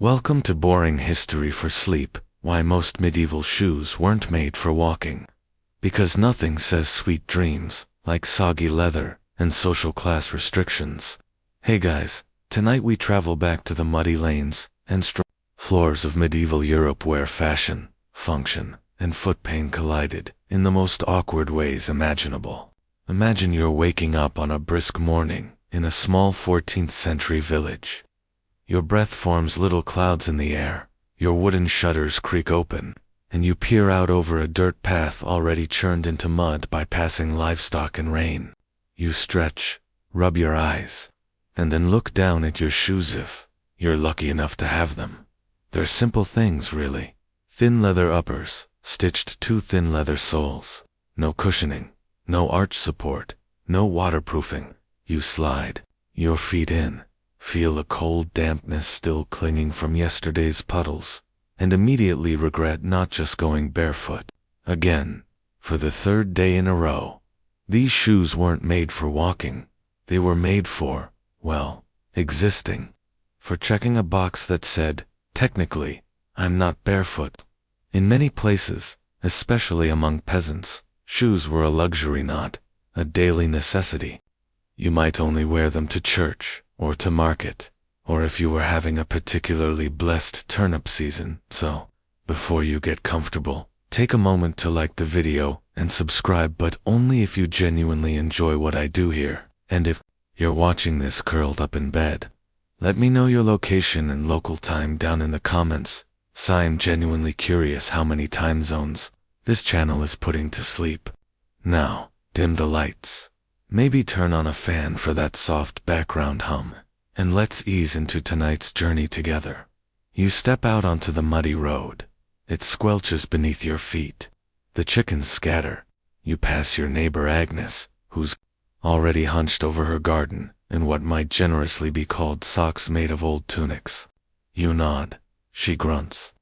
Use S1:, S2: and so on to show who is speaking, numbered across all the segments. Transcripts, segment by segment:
S1: Welcome to Boring History for Sleep, why most medieval shoes weren't made for walking. Because nothing says sweet dreams like soggy leather and social class restrictions. Hey guys, tonight we travel back to the muddy lanes and floors of medieval Europe where fashion, function, and foot pain collided in the most awkward ways imaginable. Imagine you're waking up on a brisk morning in a small 14th century village. Your breath forms little clouds in the air, your wooden shutters creak open, and you peer out over a dirt path already churned into mud by passing livestock and rain. You stretch, rub your eyes, and then look down at your shoes if you're lucky enough to have them. They're simple things, really. Thin leather uppers, stitched to thin leather soles. No cushioning, no arch support, no waterproofing. You slide your feet in, feel the cold dampness still clinging from yesterday's puddles, and immediately regret not just going barefoot. Again, for the third day in a row. These shoes weren't made for walking. They were made for, well, existing. For checking a box that said, technically, I'm not barefoot. In many places, especially among peasants, shoes were a luxury, not a daily necessity. You might only wear them to church, or to market, or if you were having a particularly blessed turnip season. So, before you get comfortable, take a moment to like the video and subscribe, but only if you genuinely enjoy what I do here. And if you're watching this curled up in bed, let me know your location and local time down in the comments, so I'm genuinely curious how many time zones this channel is putting to sleep. Now, dim the lights. Maybe turn on a fan for that soft background hum, and let's ease into tonight's journey together. You step out onto the muddy road. It squelches beneath your feet. The chickens scatter. You pass your neighbor Agnes, who's already hunched over her garden in what might generously be called socks made of old tunics. You nod. She grunts.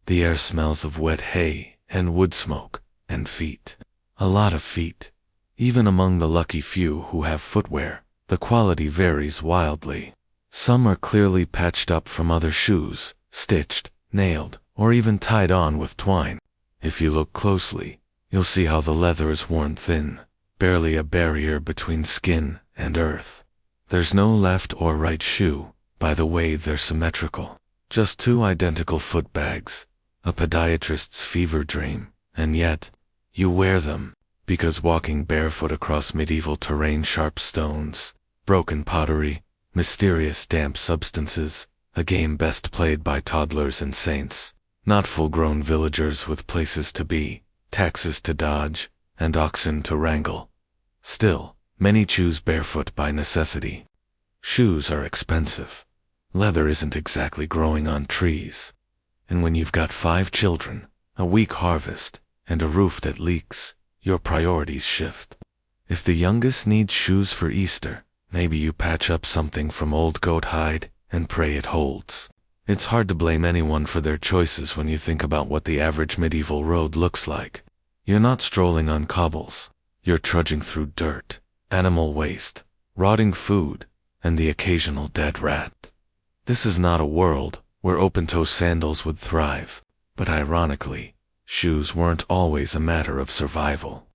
S1: The air smells of wet hay and wood smoke and feet. A lot of feet. Even among the lucky few who have footwear, the quality varies wildly. Some are clearly patched up from other shoes, stitched, nailed, or even tied on with twine. If you look closely, you'll see how the leather is worn thin, barely a barrier between skin and earth. There's no left or right shoe, by the way they're symmetrical. Just two identical foot bags, a podiatrist's fever dream, and yet, you wear them. Because walking barefoot across medieval terrain, sharp stones, broken pottery, mysterious damp substances, a game best played by toddlers and saints, not full-grown villagers with places to be, taxes to dodge, and oxen to wrangle. Still, many choose barefoot by necessity. Shoes are expensive. Leather isn't exactly growing on trees. And when you've got 5 children, a weak harvest, and a roof that leaks, your priorities shift. If the youngest needs shoes for Easter, maybe you patch up something from old goat hide and pray it holds. It's hard to blame anyone for their choices when you think about what the average medieval road looks like. You're not strolling on cobbles. You're trudging through dirt, animal waste, rotting food, and the occasional dead rat. This is not a world where open-toe sandals would thrive, but ironically, shoes weren't always a matter of survival.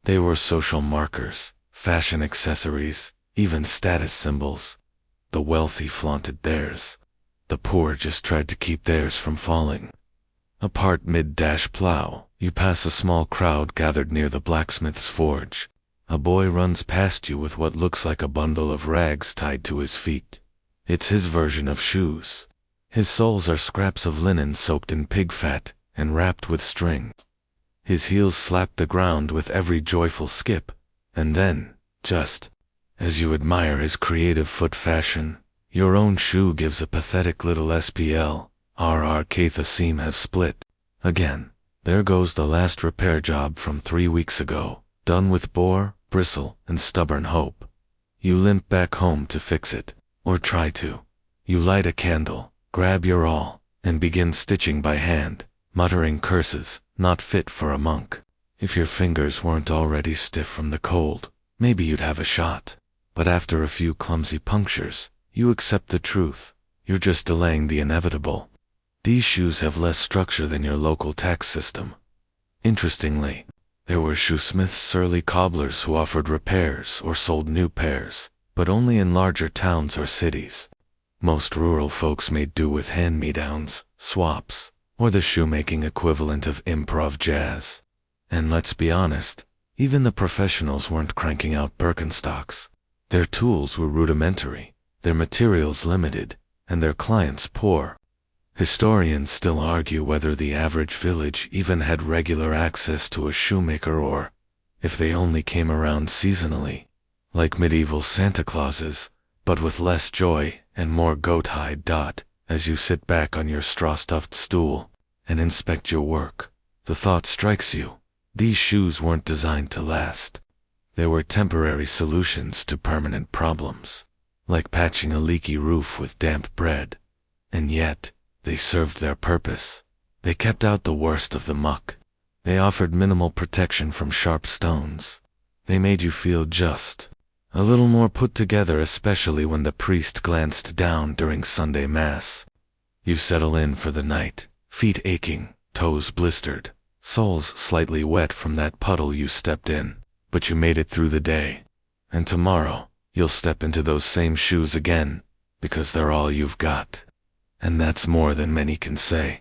S1: They were social markers, fashion accessories, even status symbols. The wealthy flaunted theirs. The poor just tried to keep theirs from falling. Apart mid-plow, you pass a small crowd gathered near the blacksmith's forge. A boy runs past you with what looks like a bundle of rags tied to his feet. It's his version of shoes. His soles are scraps of linen soaked in pig fat and wrapped with string. His heels slap the ground with every joyful skip, and then, just as you admire his creative foot fashion, your own shoe gives a pathetic little SPL. The seam has split. Again, there goes the last repair job from 3 weeks ago, done with bore, bristle, and stubborn hope. You limp back home to fix it, or try to. You light a candle, grab your awl, and begin stitching by hand, muttering curses, not fit for a monk. If your fingers weren't already stiff from the cold, maybe you'd have a shot. But after a few clumsy punctures, you accept the truth. You're just delaying the inevitable. These shoes have less structure than your local tax system. Interestingly, there were shoesmiths, surly cobblers who offered repairs or sold new pairs, but only in larger towns or cities. Most rural folks made do with hand-me-downs, swaps, or the shoemaking equivalent of improv jazz. And let's be honest, even the professionals weren't cranking out Birkenstocks. Their tools were rudimentary, their materials limited, and their clients poor. Historians still argue whether the average village even had regular access to a shoemaker or, if they only came around seasonally, like medieval Santa Clauses, but with less joy and more goat hide. As you sit back on your straw-stuffed stool and inspect your work, the thought strikes you, these shoes weren't designed to last. They were temporary solutions to permanent problems, like patching a leaky roof with damp bread. And yet, they served their purpose. They kept out the worst of the muck. They offered minimal protection from sharp stones. They made you feel just a little more put together, especially when the priest glanced down during Sunday Mass. You settle in for the night, feet aching, toes blistered, soles slightly wet from that puddle you stepped in, but you made it through the day. And tomorrow, you'll step into those same shoes again, because they're all you've got. And that's more than many can say.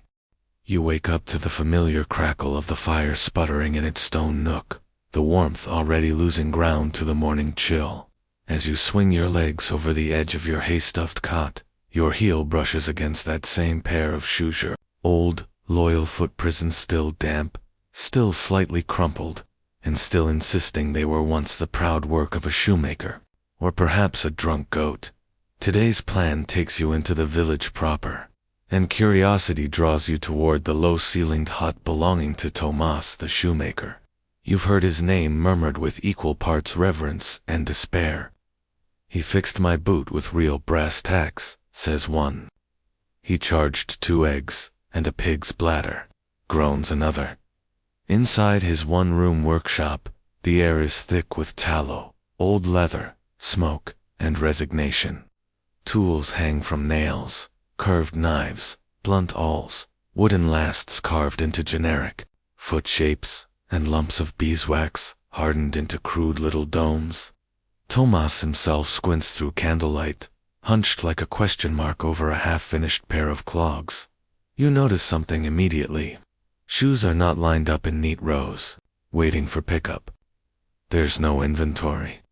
S1: You wake up to the familiar crackle of the fire sputtering in its stone nook, the warmth already losing ground to the morning chill. As you swing your legs over the edge of your hay-stuffed cot, your heel brushes against that same pair of shoes, your old, loyal foot prisons, still damp, still slightly crumpled, and still insisting they were once the proud work of a shoemaker, or perhaps a drunk goat. Today's plan takes you into the village proper, and curiosity draws you toward the low-ceilinged hut belonging to Tomas the shoemaker. You've heard his name murmured with equal parts reverence and despair. "He fixed my boot with real brass tacks," says one. "He charged 2 eggs and a pig's bladder," groans another. Inside his one-room workshop, the air is thick with tallow, old leather, smoke, and resignation. Tools hang from nails, curved knives, blunt awls, wooden lasts carved into generic foot shapes, and lumps of beeswax hardened into crude little domes. Tomas himself squints through candlelight, hunched like a question mark over a half-finished pair of clogs. You notice something immediately. Shoes are not lined up in neat rows, waiting for pickup. There's no inventory.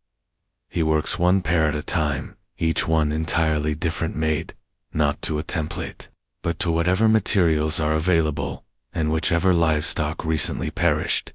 S1: He works one pair at a time, each one entirely different made, not to a template, but to whatever materials are available, and whichever livestock recently perished.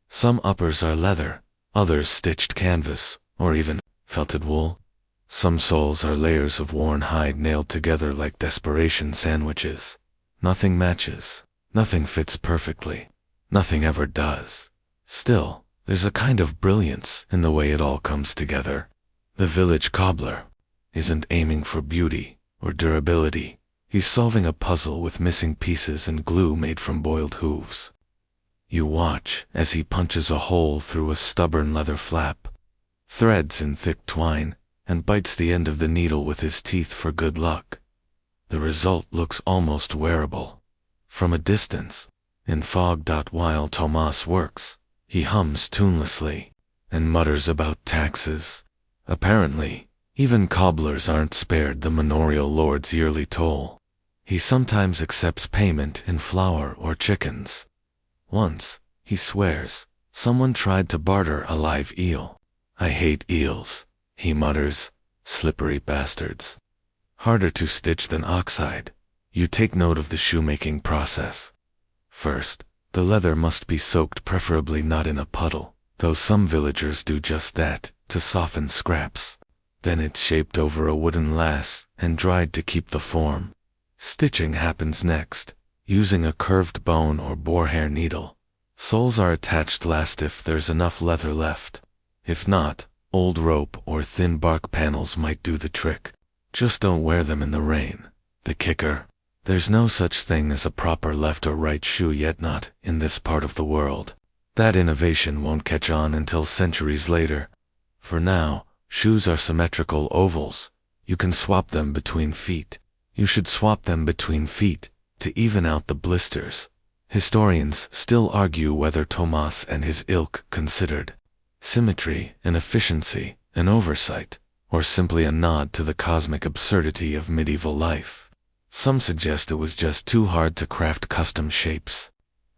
S1: Some uppers are leather, others stitched canvas, or even felted wool. Some soles are layers of worn hide nailed together like desperation sandwiches. Nothing matches, nothing fits perfectly, nothing ever does. Still, there's a kind of brilliance in the way it all comes together. The village cobbler isn't aiming for beauty or durability. He's solving a puzzle with missing pieces and glue made from boiled hooves. You watch as he punches a hole through a stubborn leather flap, threads in thick twine, and bites the end of the needle with his teeth for good luck. The result looks almost wearable. From a distance, in fog. While Tomas works, he hums tunelessly and mutters about taxes. Apparently, even cobblers aren't spared the manorial lord's yearly toll. He sometimes accepts payment in flour or chickens. Once, he swears, someone tried to barter a live eel. "I hate eels," he mutters, "slippery bastards. Harder to stitch than oxhide." You take note of the shoemaking process. First, the leather must be soaked, preferably not in a puddle, though some villagers do just that, to soften scraps. Then it's shaped over a wooden lath and dried to keep the form. Stitching happens next, using a curved bone or boarhair needle. Soles are attached last if there's enough leather left. If not, old rope or thin bark panels might do the trick. Just don't wear them in the rain. The kicker: there's no such thing as a proper left or right shoe, yet not in this part of the world. That innovation won't catch on until centuries later. For now, shoes are symmetrical ovals. You can swap them between feet. You should swap them between feet, to even out the blisters. Historians still argue whether Thomas and his ilk considered symmetry and efficiency an oversight, or simply a nod to the cosmic absurdity of medieval life. Some suggest it was just too hard to craft custom shapes.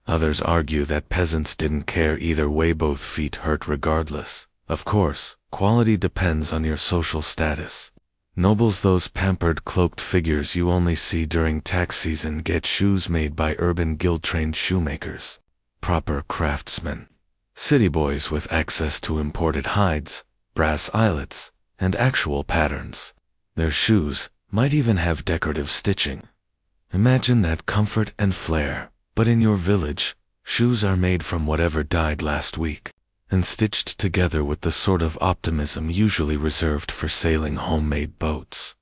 S1: Others argue that peasants didn't care either way, both feet hurt regardless. Of course, quality depends on your social status. Nobles, those pampered cloaked figures you only see during tax season, get shoes made by urban guild-trained shoemakers, proper craftsmen. City boys with access to imported hides, brass eyelets, and actual patterns. Their shoes might even have decorative stitching. Imagine that comfort and flair, but in your village, shoes are made from whatever died last week, and stitched together with the sort of optimism usually reserved for sailing homemade boats.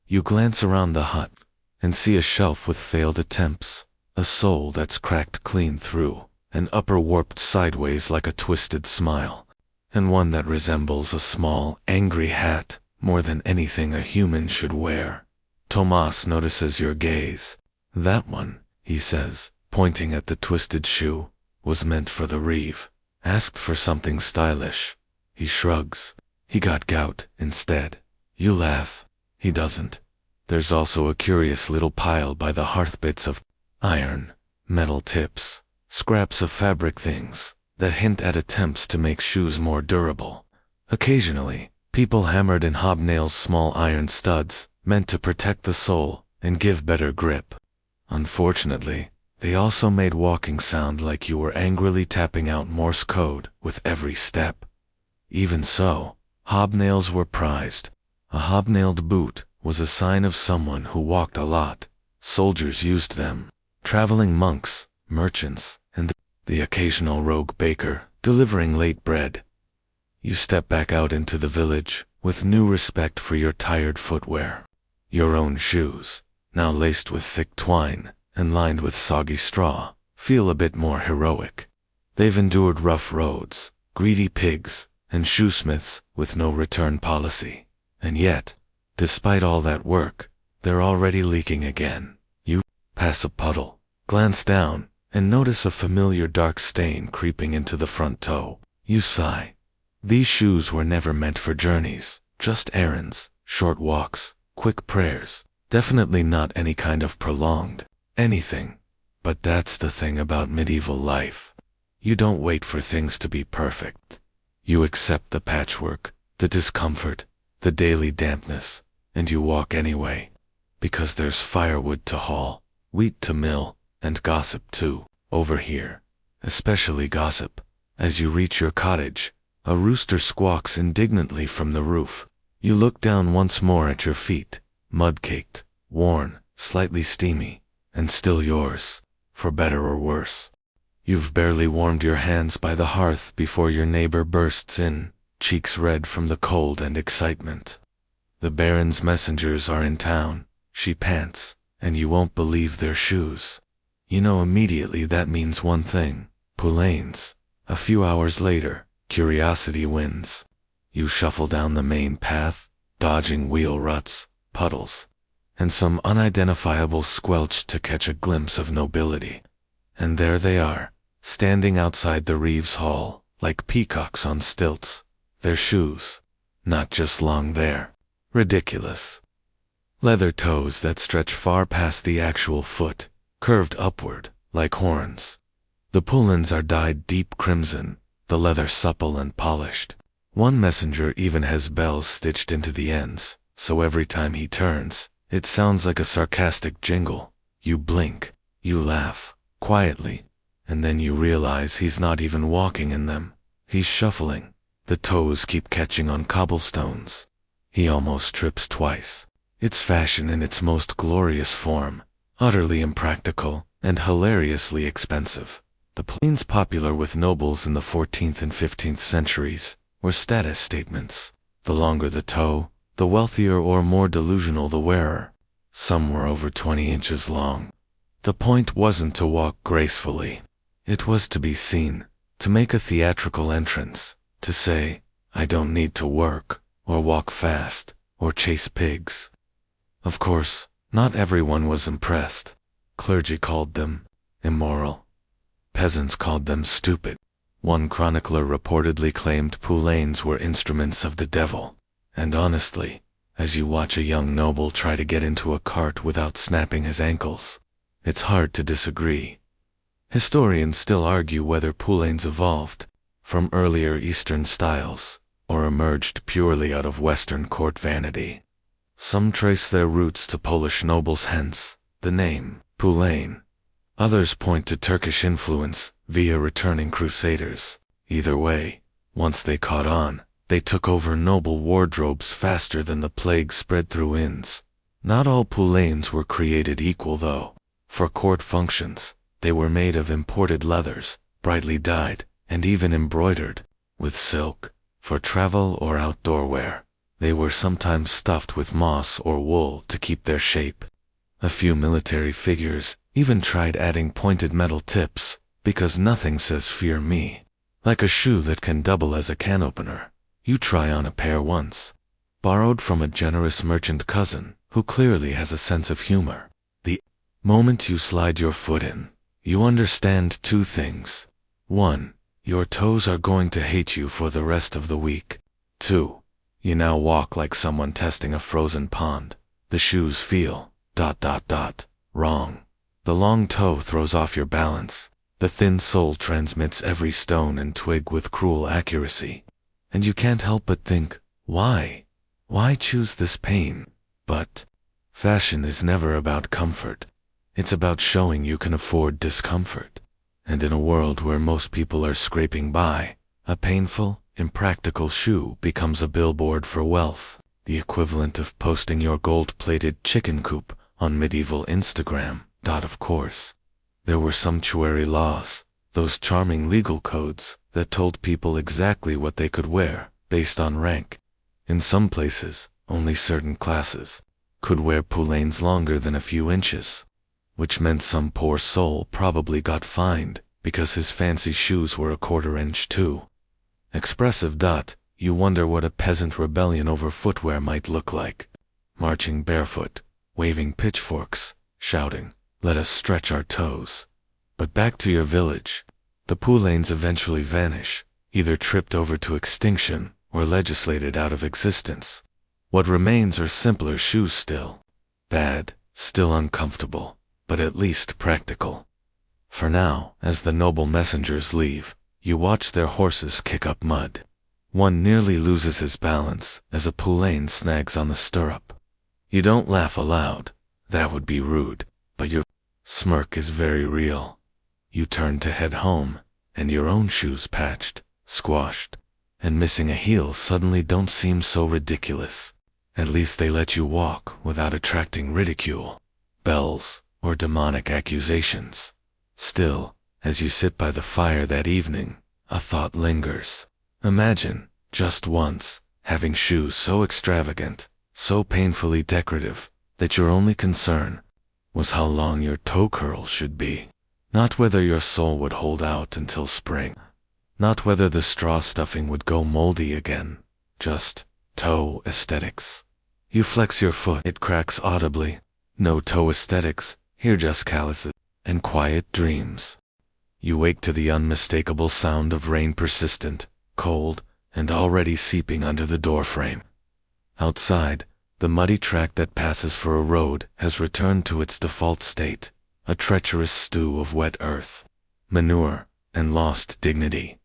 S1: You glance around the hut, and see a shelf with failed attempts, a sole that's cracked clean through, an upper warped sideways like a twisted smile, and one that resembles a small, angry hat more than anything a human should wear. Thomas notices your gaze. That one, he says, pointing at the twisted shoe, was meant for the reeve. Asked for something stylish. He shrugs. He got gout instead. You laugh. He doesn't. There's also a curious little pile by the hearth, bits of iron, metal tips, scraps of fabric, things that hint at attempts to make shoes more durable. Occasionally, people hammered in hobnails small iron studs, meant to protect the sole and give better grip. Unfortunately, they also made walking sound like you were angrily tapping out Morse code with every step. Even so, hobnails were prized. A hobnailed boot was a sign of someone who walked a lot. Soldiers used them, traveling monks, merchants, and the occasional rogue baker delivering late bread. You step back out into the village with new respect for your tired footwear. Your own shoes, now laced with thick twine and lined with soggy straw, feel a bit more heroic. They've endured rough roads, greedy pigs, and shoesmiths with no return policy. And yet, despite all that work, they're already leaking again. You pass a puddle, glance down, and notice a familiar dark stain creeping into the front toe. You sigh. These shoes were never meant for journeys, just errands, short walks, quick prayers. Definitely not any kind of prolonged anything. But that's the thing about medieval life. You don't wait for things to be perfect. You accept the patchwork, the discomfort, the daily dampness, and you walk anyway. Because there's firewood to haul, wheat to mill, and gossip too, over here. Especially gossip. As you reach your cottage, a rooster squawks indignantly from the roof. You look down once more at your feet, mud-caked, worn, slightly steamy, and still yours, for better or worse. You've barely warmed your hands by the hearth before your neighbor bursts in, cheeks red from the cold and excitement. The Baron's messengers are in town, she pants, and you won't believe their shoes. You know immediately that means one thing, poulaines. A few hours later, curiosity wins. You shuffle down the main path, dodging wheel ruts, puddles, and some unidentifiable squelch to catch a glimpse of nobility. And there they are, standing outside the Reeves Hall, like peacocks on stilts. Their shoes, not just long there, ridiculous. Leather toes that stretch far past the actual foot, curved upward, like horns. The poulaines are dyed deep crimson, the leather supple and polished. One messenger even has bells stitched into the ends, so every time he turns, it sounds like a sarcastic jingle. You blink, you laugh, quietly, and then you realize he's not even walking in them. He's shuffling. The toes keep catching on cobblestones. He almost trips twice. It's fashion in its most glorious form, utterly impractical and hilariously expensive. The poulaines, popular with nobles in the 14th and 15th centuries, were status statements. The longer the toe, the wealthier or more delusional the wearer. Some were over 20 inches long. The point wasn't to walk gracefully. It was to be seen, to make a theatrical entrance, to say, I don't need to work, or walk fast, or chase pigs. Of course, not everyone was impressed. Clergy called them immoral. Peasants called them stupid. One chronicler reportedly claimed poulaines were instruments of the devil. And honestly, as you watch a young noble try to get into a cart without snapping his ankles, it's hard to disagree. Historians still argue whether poulaines evolved from earlier Eastern styles or emerged purely out of Western court vanity. Some trace their roots to Polish nobles, hence the name poulaine. Others point to Turkish influence via returning crusaders. Either way, once they caught on, they took over noble wardrobes faster than the plague spread through inns. Not all poulaines were created equal though. For court functions, they were made of imported leathers, brightly dyed, and even embroidered with silk. For travel or outdoor wear, they were sometimes stuffed with moss or wool to keep their shape. A few military figures even tried adding pointed metal tips, because nothing says fear me like a shoe that can double as a can opener. You try on a pair once, borrowed from a generous merchant cousin who clearly has a sense of humor. The moment you slide your foot in, you understand two things. 1. Your toes are going to hate you for the rest of the week. 2. You now walk like someone testing a frozen pond. The shoes feel ... wrong. The long toe throws off your balance. The thin sole transmits every stone and twig with cruel accuracy. And you can't help but think, why? Why choose this pain? But fashion is never about comfort. It's about showing you can afford discomfort. And in a world where most people are scraping by, a painful, impractical shoe becomes a billboard for wealth, the equivalent of posting your gold-plated chicken coop on medieval Instagram. Of course, there were sumptuary laws, those charming legal codes that told people exactly what they could wear based on rank. In some places, only certain classes could wear poulaines longer than a few inches, which meant some poor soul probably got fined because his fancy shoes were a quarter-inch too expressive. You wonder what a peasant rebellion over footwear might look like. Marching barefoot, waving pitchforks, shouting, "Let us stretch our toes." But back to your village. The poulaines eventually vanish, either tripped over to extinction or legislated out of existence. What remains are simpler shoes still. Bad, still uncomfortable, but at least practical. For now, as the noble messengers leave, you watch their horses kick up mud. One nearly loses his balance as a poulaine snags on the stirrup. You don't laugh aloud, that would be rude, but your smirk is very real. You turn to head home, and your own shoes patched, squashed, and missing a heel suddenly don't seem so ridiculous. At least they let you walk without attracting ridicule, bells, or demonic accusations. Still, as you sit by the fire that evening, a thought lingers. Imagine, just once, having shoes so extravagant, so painfully decorative, that your only concern was how long your toe curl should be. Not whether your sole would hold out until spring. Not whether the straw stuffing would go moldy again. Just toe aesthetics. You flex your foot, it cracks audibly. No toe aesthetics, here just calluses and quiet dreams. You wake to the unmistakable sound of rain, persistent, cold, and already seeping under the doorframe. Outside, the muddy track that passes for a road has returned to its default state, a treacherous stew of wet earth, manure, and lost dignity.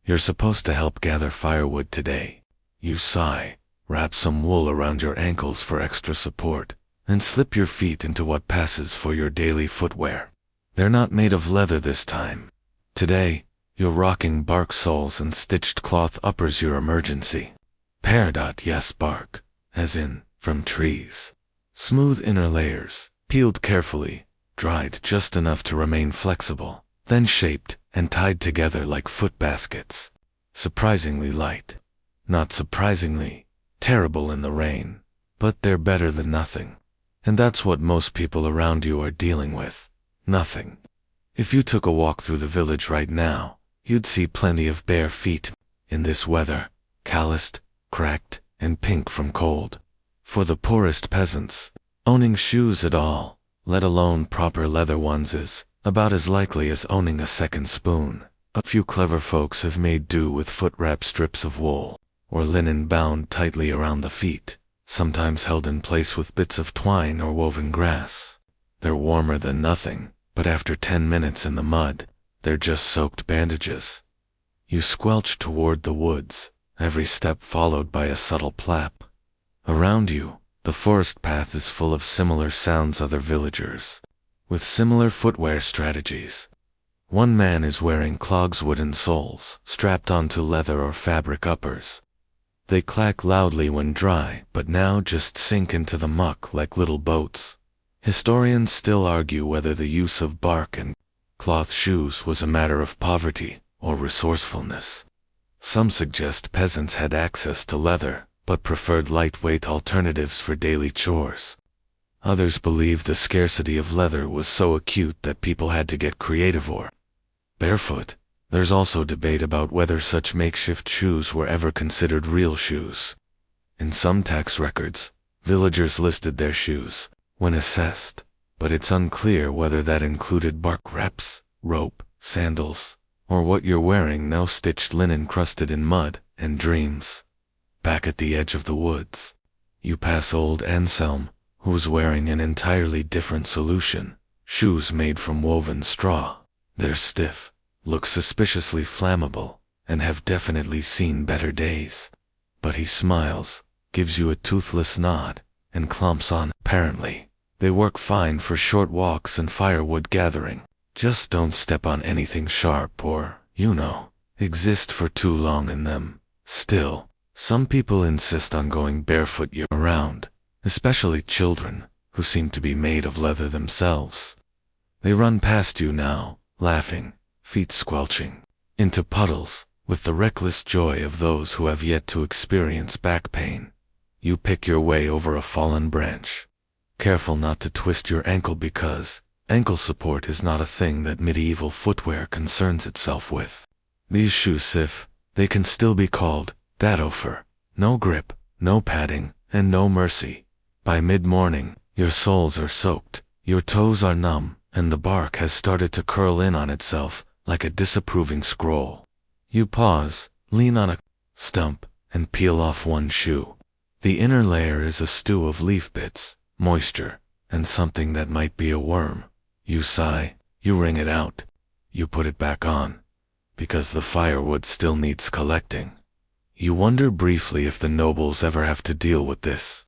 S1: You're supposed to help gather firewood today. You sigh, wrap some wool around your ankles for extra support, and slip your feet into what passes for your daily footwear. They're not made of leather this time. Today, you're rocking bark soles and stitched cloth uppers, your emergency. Pear. Yes, bark, as in, from trees. Smooth inner layers, peeled carefully, dried just enough to remain flexible, then shaped and tied together like foot baskets. Surprisingly light. Not surprisingly terrible in the rain, but they're better than nothing. And that's what most people around you are dealing with. Nothing. If you took a walk through the village right now, you'd see plenty of bare feet in this weather, calloused, cracked, and pink from cold. For the poorest peasants, owning shoes at all let alone proper leather ones, is about as likely as owning a second spoon. A few clever folks have made do with foot-wrap strips of wool, or linen bound tightly around the feet, sometimes held in place with bits of twine or woven grass. They're warmer than nothing, but after 10 minutes in the mud, they're just soaked bandages. You squelch toward the woods, every step followed by a subtle plap. Around you, the forest path is full of similar sounds, other villagers, with similar footwear strategies. One man is wearing clogs, wooden soles, strapped onto leather or fabric uppers. They clack loudly when dry, but now just sink into the muck like little boats. Historians still argue whether the use of bark and cloth shoes was a matter of poverty or resourcefulness. Some suggest peasants had access to leather, but preferred lightweight alternatives for daily chores. Others believe the scarcity of leather was so acute that people had to get creative or barefoot. There's also debate about whether such makeshift shoes were ever considered real shoes. In some tax records, villagers listed their shoes when assessed, but it's unclear whether that included bark wraps, rope, sandals, or what you're wearing now, stitched linen crusted in mud and dreams. Back at the edge of the woods, you pass old Anselm, who's wearing an entirely different solution, shoes made from woven straw. They're stiff, look suspiciously flammable, and have definitely seen better days. But he smiles, gives you a toothless nod, and clomps on. Apparently, they work fine for short walks and firewood gathering. Just don't step on anything sharp or, exist for too long in them. Still, some people insist on going barefoot year-round, especially children, who seem to be made of leather themselves. They run past you now, laughing, feet squelching, into puddles, with the reckless joy of those who have yet to experience back pain. You pick your way over a fallen branch, careful not to twist your ankle because ankle support is not a thing that medieval footwear concerns itself with. These shoes, if they can still be called that, offer no grip, no padding, and no mercy. By mid-morning, your soles are soaked, your toes are numb, and the bark has started to curl in on itself like a disapproving scroll. You pause, lean on a stump, and peel off one shoe. The inner layer is a stew of leaf bits, moisture, and something that might be a worm. You sigh, you wring it out, you put it back on, because the firewood still needs collecting. You wonder briefly if the nobles ever have to deal with this.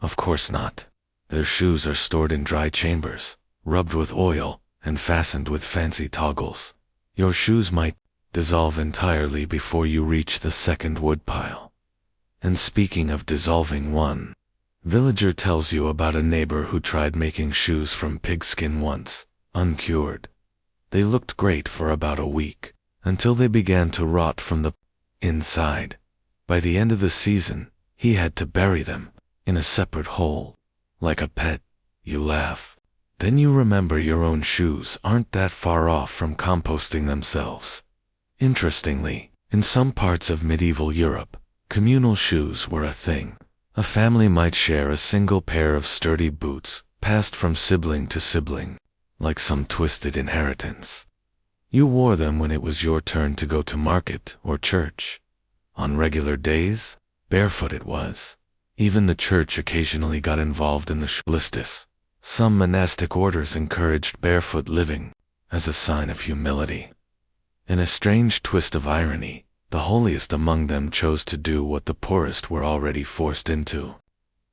S1: Of course not. Their shoes are stored in dry chambers, rubbed with oil, and fastened with fancy toggles. Your shoes might dissolve entirely before you reach the second woodpile. And speaking of dissolving, one villager tells you about a neighbor who tried making shoes from pigskin once, uncured. They looked great for about a week, until they began to rot from the inside. By the end of the season, he had to bury them in a separate hole, like a pet. You laugh. Then you remember your own shoes aren't that far off from composting themselves. Interestingly, in some parts of medieval Europe, communal shoes were a thing. A family might share a single pair of sturdy boots, passed from sibling to sibling, like some twisted inheritance. You wore them when it was your turn to go to market or church. On regular days, barefoot it was. Even the church occasionally got involved in the blistus. Some monastic orders encouraged barefoot living as a sign of humility. In a strange twist of irony, the holiest among them chose to do what the poorest were already forced into.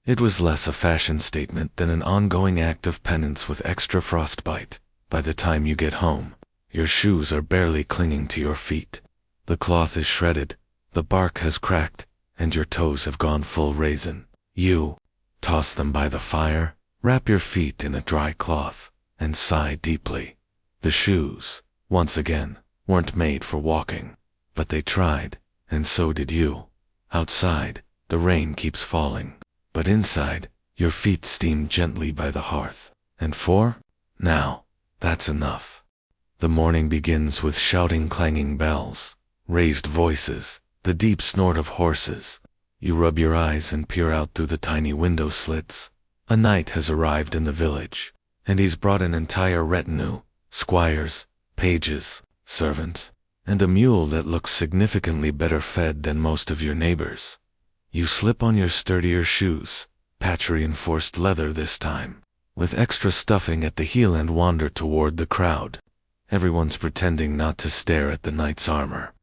S1: It was less a fashion statement than an ongoing act of penance with extra frostbite. By the time you get home, your shoes are barely clinging to your feet. The cloth is shredded, the bark has cracked, and your toes have gone full raisin. You toss them by the fire, wrap your feet in a dry cloth, and sigh deeply. The shoes, once again, weren't made for walking. But they tried, and so did you. Outside, the rain keeps falling, but inside, your feet steam gently by the hearth. And now, that's enough. The morning begins with shouting, clanging bells, raised voices, the deep snort of horses. You rub your eyes and peer out through the tiny window slits. A night has arrived in the village, And he's brought an entire retinue, squires, pages, servants, and a mule that looks significantly better fed than most of your neighbors. You slip on your sturdier shoes, patch-reinforced leather this time, with extra stuffing at the heel and wander toward the crowd. Everyone's pretending not to stare at the knight's armor.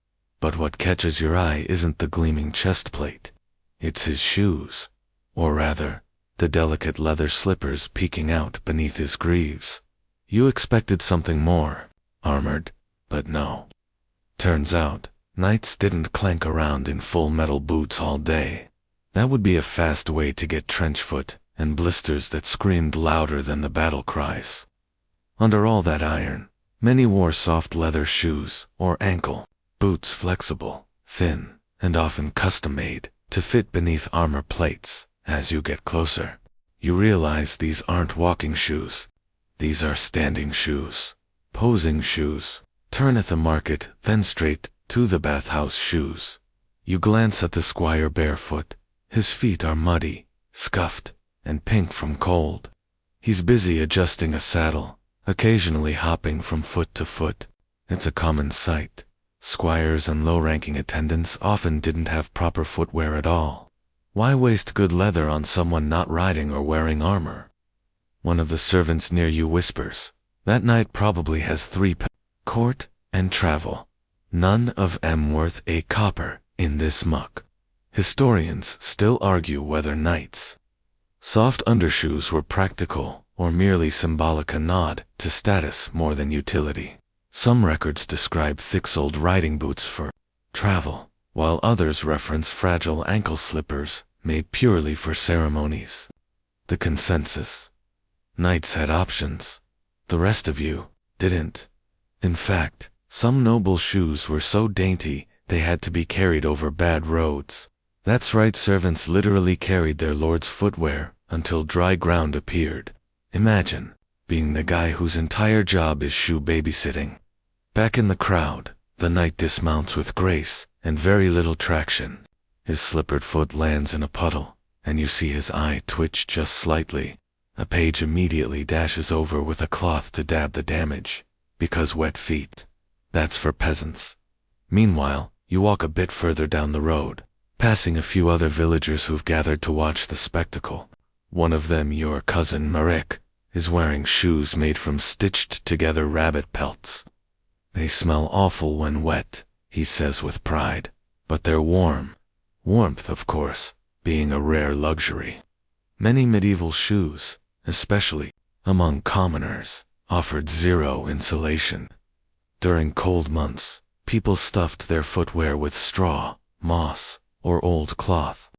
S1: But what catches your eye isn't the gleaming chest plate. It's his shoes. Or rather, the delicate leather slippers peeking out beneath his greaves. You expected something more armored, but no. Turns out, knights didn't clank around in full metal boots all day. That would be a fast way to get trench foot and blisters that screamed louder than the battle cries. Under all that iron, many wore soft leather shoes or ankle boots, flexible, thin, and often custom-made to fit beneath armor plates. As you get closer, you realize these aren't walking shoes. These are standing shoes, posing shoes, turneth a market, then straight to the bathhouse shoes. You glance at the squire barefoot. His feet are muddy, scuffed, and pink from cold. He's busy adjusting a saddle, occasionally hopping from foot to foot. It's a common sight. Squires and low-ranking attendants often didn't have proper footwear at all. Why waste good leather on someone not riding or wearing armor? One of the servants near you whispers, "That knight probably has 3 court and travel. None of 'em worth a copper in this muck." Historians still argue whether knights' soft undershoes were practical or merely symbolic, a nod to status more than utility. Some records describe thick-soled riding boots for travel, while others reference fragile ankle slippers made purely for ceremonies. The consensus: knights had options. The rest of you didn't. In fact, some noble shoes were so dainty they had to be carried over bad roads. That's right, servants literally carried their lord's footwear until dry ground appeared. Imagine being the guy whose entire job is shoe babysitting. Back in the crowd, the knight dismounts with grace and very little traction. His slippered foot lands in a puddle, and you see his eye twitch just slightly. A page immediately dashes over with a cloth to dab the damage, because wet feet, that's for peasants. Meanwhile, you walk a bit further down the road, passing a few other villagers who've gathered to watch the spectacle. One of them, your cousin Marek, is wearing shoes made from stitched-together rabbit pelts. They smell awful when wet, he says with pride, but they're warm. Warmth, of course, being a rare luxury. Many medieval shoes, especially among commoners, offered zero insulation. During cold months, people stuffed their footwear with straw, moss, or old cloth.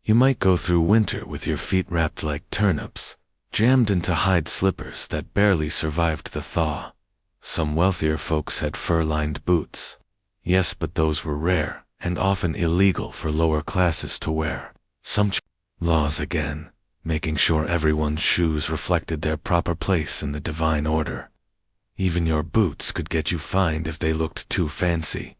S1: You might go through winter with your feet wrapped like turnips, jammed into hide slippers that barely survived the thaw. Some wealthier folks had fur-lined boots. Yes, but those were rare and often illegal for lower classes to wear. Some laws again, making sure everyone's shoes reflected their proper place in the divine order. Even your boots could get you fined if they looked too fancy.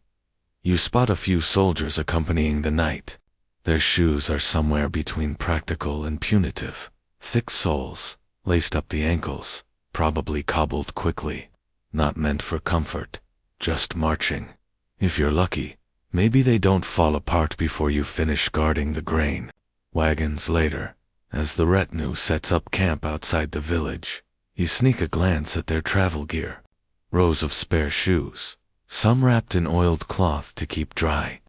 S1: You spot a few soldiers accompanying the knight. Their shoes are somewhere between practical and punitive. Thick soles, laced up the ankles, probably cobbled quickly. Not meant for comfort, just marching. If you're lucky, maybe they don't fall apart before you finish guarding the grain wagons later. As the retinue sets up camp outside the village, you sneak a glance at their travel gear. Rows of spare shoes, some wrapped in oiled cloth to keep dry,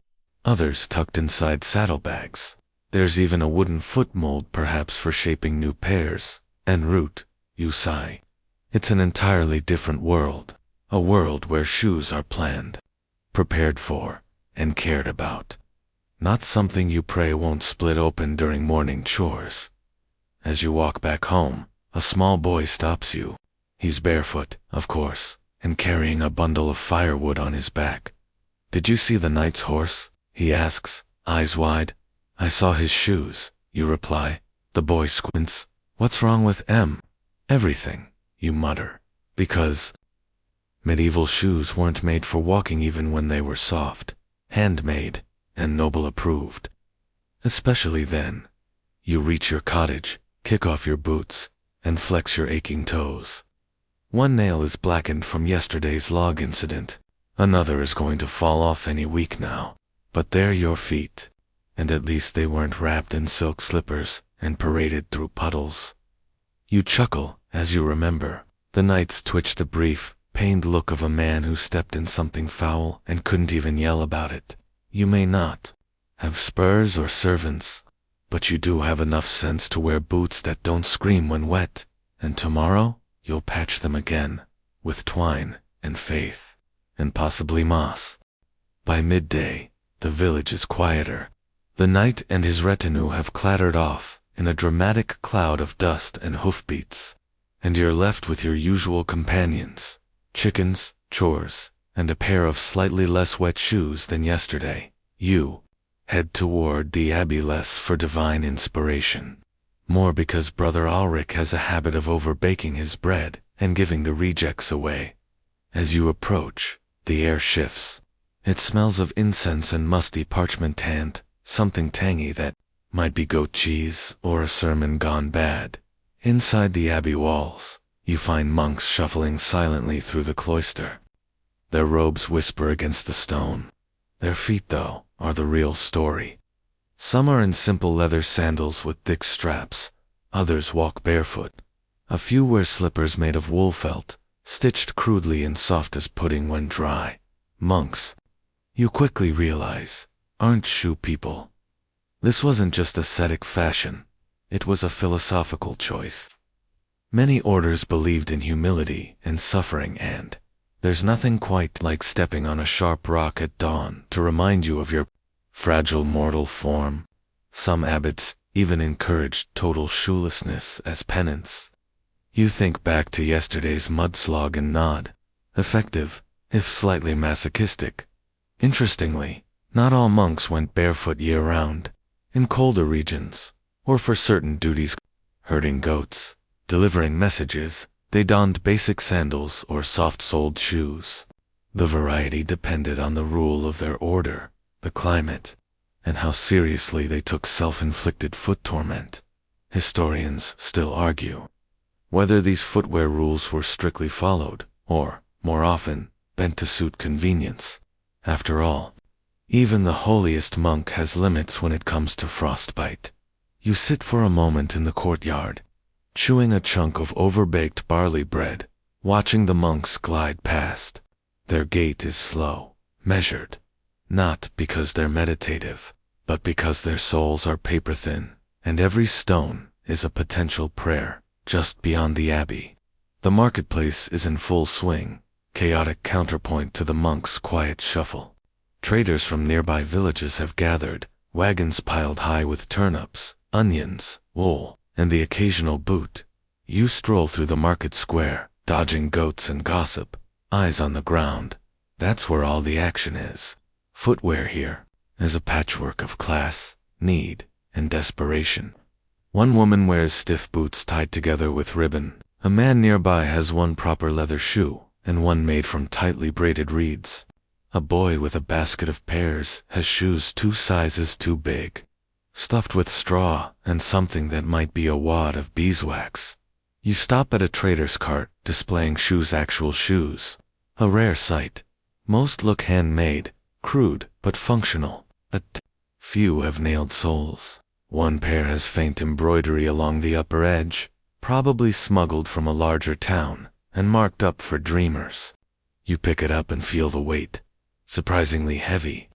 S1: others tucked inside saddlebags. There's even a wooden foot mold, perhaps for shaping new pairs. En route, you sigh. It's an entirely different world, a world where shoes are planned, prepared for, and cared about. Not something you pray won't split open during morning chores. As you walk back home, a small boy stops you. He's barefoot, of course, and carrying a bundle of firewood on his back. "Did you see the knight's horse?" he asks, eyes wide. "I saw his shoes," you reply. The boy squints. "What's wrong with 'em?" "Everything," you mutter, because medieval shoes weren't made for walking even when they were soft, handmade, and noble approved. Especially then. You reach your cottage, kick off your boots, and flex your aching toes. One nail is blackened from yesterday's log incident. Another is going to fall off any week now. But they're your feet, and at least they weren't wrapped in silk slippers and paraded through puddles. You chuckle as you remember the nights twitch the brief, pained look of a man who stepped in something foul and couldn't even yell about it. You may not have spurs or servants, but you do have enough sense to wear boots that don't scream when wet, and tomorrow you'll patch them again, with twine and faith, and possibly moss. By midday, the village is quieter. The knight and his retinue have clattered off in a dramatic cloud of dust and hoofbeats, and you're left with your usual companions, chickens, chores, and a pair of slightly less wet shoes than yesterday. You head toward the abbey less for divine inspiration, more because Brother Ulrich has a habit of overbaking his bread and giving the rejects away. As you approach, the air shifts. It smells of incense and musty parchment tanned, something tangy that might be goat cheese or a sermon gone bad. Inside the abbey walls, you find monks shuffling silently through the cloister. Their robes whisper against the stone. Their feet, though, are the real story. Some are in simple leather sandals with thick straps. Others walk barefoot. A few wear slippers made of wool felt, stitched crudely and soft as pudding when dry. Monks, you quickly realize, aren't shoe people. This wasn't just ascetic fashion. It was a philosophical choice. Many orders believed in humility and suffering, and there's nothing quite like stepping on a sharp rock at dawn to remind you of your fragile mortal form. Some abbots even encouraged total shoelessness as penance. You think back to yesterday's mudslog and nod. Effective, if slightly masochistic. Interestingly, not all monks went barefoot year-round. In colder regions, or for certain duties, herding goats, delivering messages, they donned basic sandals or soft-soled shoes. The variety depended on the rule of their order, the climate, and how seriously they took self-inflicted foot torment. Historians still argue whether these footwear rules were strictly followed, or, more often, bent to suit convenience. After all, even the holiest monk has limits when it comes to frostbite. You sit for a moment in the courtyard, chewing a chunk of overbaked barley bread, watching the monks glide past. Their gait is slow, measured, not because they're meditative, but because their souls are paper-thin, and every stone is a potential prayer. Just beyond the abbey, the marketplace is in full swing, chaotic counterpoint to the monks' quiet shuffle. Traders from nearby villages have gathered, wagons piled high with turnips, onions, wool, and the occasional boot. You stroll through the market square, dodging goats and gossip, eyes on the ground. That's where all the action is. Footwear here is a patchwork of class, need, and desperation. One woman wears stiff boots tied together with ribbon. A man nearby has one proper leather shoe, and one made from tightly braided reeds. A boy with a basket of pears has shoes 2 sizes too big, stuffed with straw and something that might be a wad of beeswax. You stop at a trader's cart displaying actual shoes. A rare sight. Most look handmade, crude, but functional. Few have nailed soles. One pair has faint embroidery along the upper edge, probably smuggled from a larger town, and marked up for dreamers. You pick it up and feel the weight. Surprisingly heavy.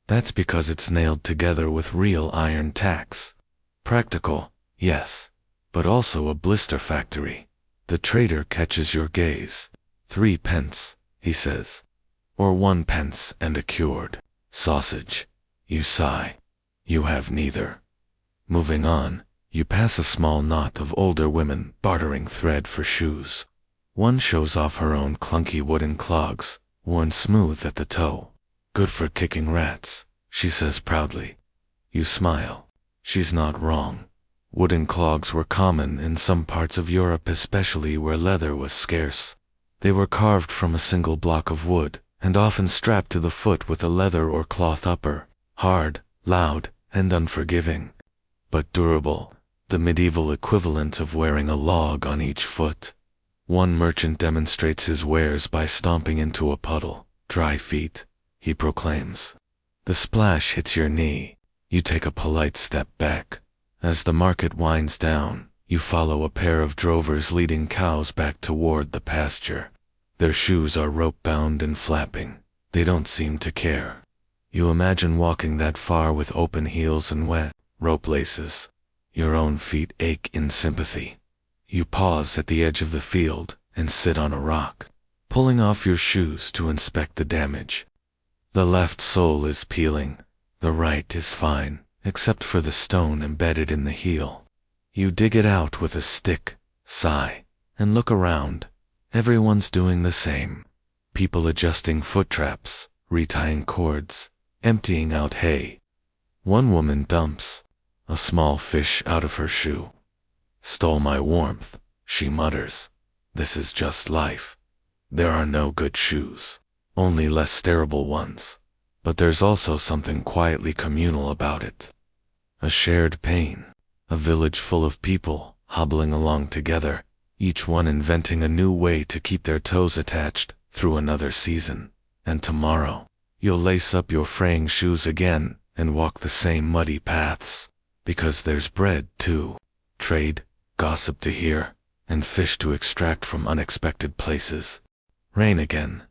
S1: That's because it's nailed together with real iron tacks. Practical, yes, but also a blister factory. The trader catches your gaze. 3 pence, he says. Or 1 pence and a cured sausage. You sigh. You have neither. Moving on, you pass a small knot of older women bartering thread for shoes. One shows off her own clunky wooden clogs, worn smooth at the toe. Good for kicking rats, she says proudly. You smile. She's not wrong. Wooden clogs were common in some parts of Europe, especially where leather was scarce. They were carved from a single block of wood, and often strapped to the foot with a leather or cloth upper. Hard, loud, and unforgiving, but durable. the medieval equivalent of wearing a log on each foot. One merchant demonstrates his wares by stomping into a puddle. "Dry feet," he proclaims. The splash hits your knee. You take a polite step back. As the market winds down, you follow a pair of drovers leading cows back toward the pasture. Their shoes are rope-bound and flapping. They don't seem to care. You imagine walking that far with open heels and wet rope laces. Your own feet ache in sympathy. You pause at the edge of the field and sit on a rock, pulling off your shoes to inspect the damage. The left sole is peeling. The right is fine, except for the stone embedded in the heel. You dig it out with a stick, sigh, and look around. Everyone's doing the same. People adjusting foot traps, retying cords, emptying out hay. One woman dumps a small fish out of her shoe. "Stole my warmth," she mutters. "This is just life. There are no good shoes, only less terrible ones. But there's also something quietly communal about it. A shared pain. A village full of people, hobbling along together, each one inventing a new way to keep their toes attached through another season. And tomorrow, you'll lace up your fraying shoes again and walk the same muddy paths. Because there's bread, too. Trade, gossip to hear, and fish to extract from unexpected places. Rain again.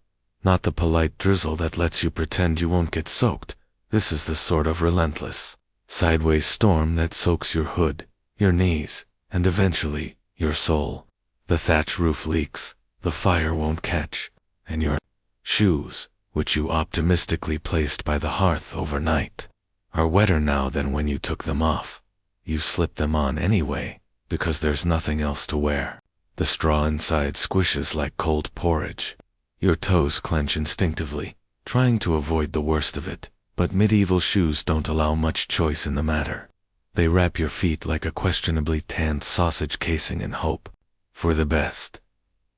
S1: Not the polite drizzle that lets you pretend you won't get soaked. This is the sort of relentless, sideways storm that soaks your hood, your knees, and eventually, your soul. The thatch roof leaks, the fire won't catch, and your shoes, which you optimistically placed by the hearth overnight, are wetter now than when you took them off. You slip them on anyway, because there's nothing else to wear. The straw inside squishes like cold porridge. Your toes clench instinctively, trying to avoid the worst of it, but medieval shoes don't allow much choice in the matter. They wrap your feet like a questionably tanned sausage casing and hope for the best.